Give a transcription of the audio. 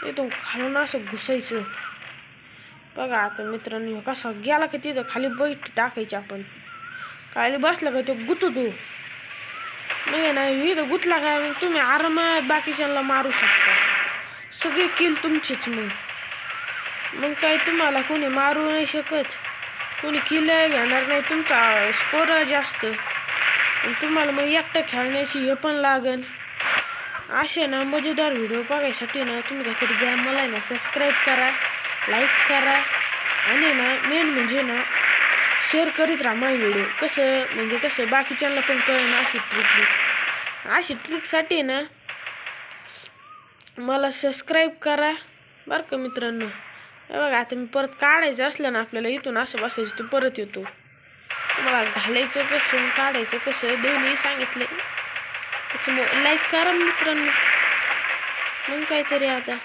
इथून खालून असं घुसायचं बघा. आता मित्रांनो कसा गेला की तिथं खाली बैठ टाकायची आपण. खाली बसला का तो गुततो मग ना इथं गुतला का मग तुम्ही आरामात बाकीच्यांना मारू शकता. सगळे किल तुमचेच. मग काय तुम्हाला कोणी मारू नाही शकत, कोणी किल घेणार नाही. तुमचा स्कोर जास्त तुम्हाला मग एकटं खेळण्याची हे पण लागन. असे ना मजेदार व्हिडिओ बघायसाठी ना तुम्ही काहीतरी द्या मला ना सबस्क्राईब करा, लाईक करा आणि ना मेन म्हणजे ना शेअर करीत राहा माझे व्हिडिओ. कसं बाकीच्यांना पण कळेल. अशी ट्रिकसाठी ना मला सबस्क्राईब करा बरं का मित्रांनो. हे बघा आता मी परत काढायचं असलं ना आपल्याला इथून असं बसायचं ते परत येतो. तुम्हाला घालायचं कसं काढायचं कसं दोन्ही सांगितले. त्याच्यामुळे लाईक करा मित्रांनो. मग काहीतरी आता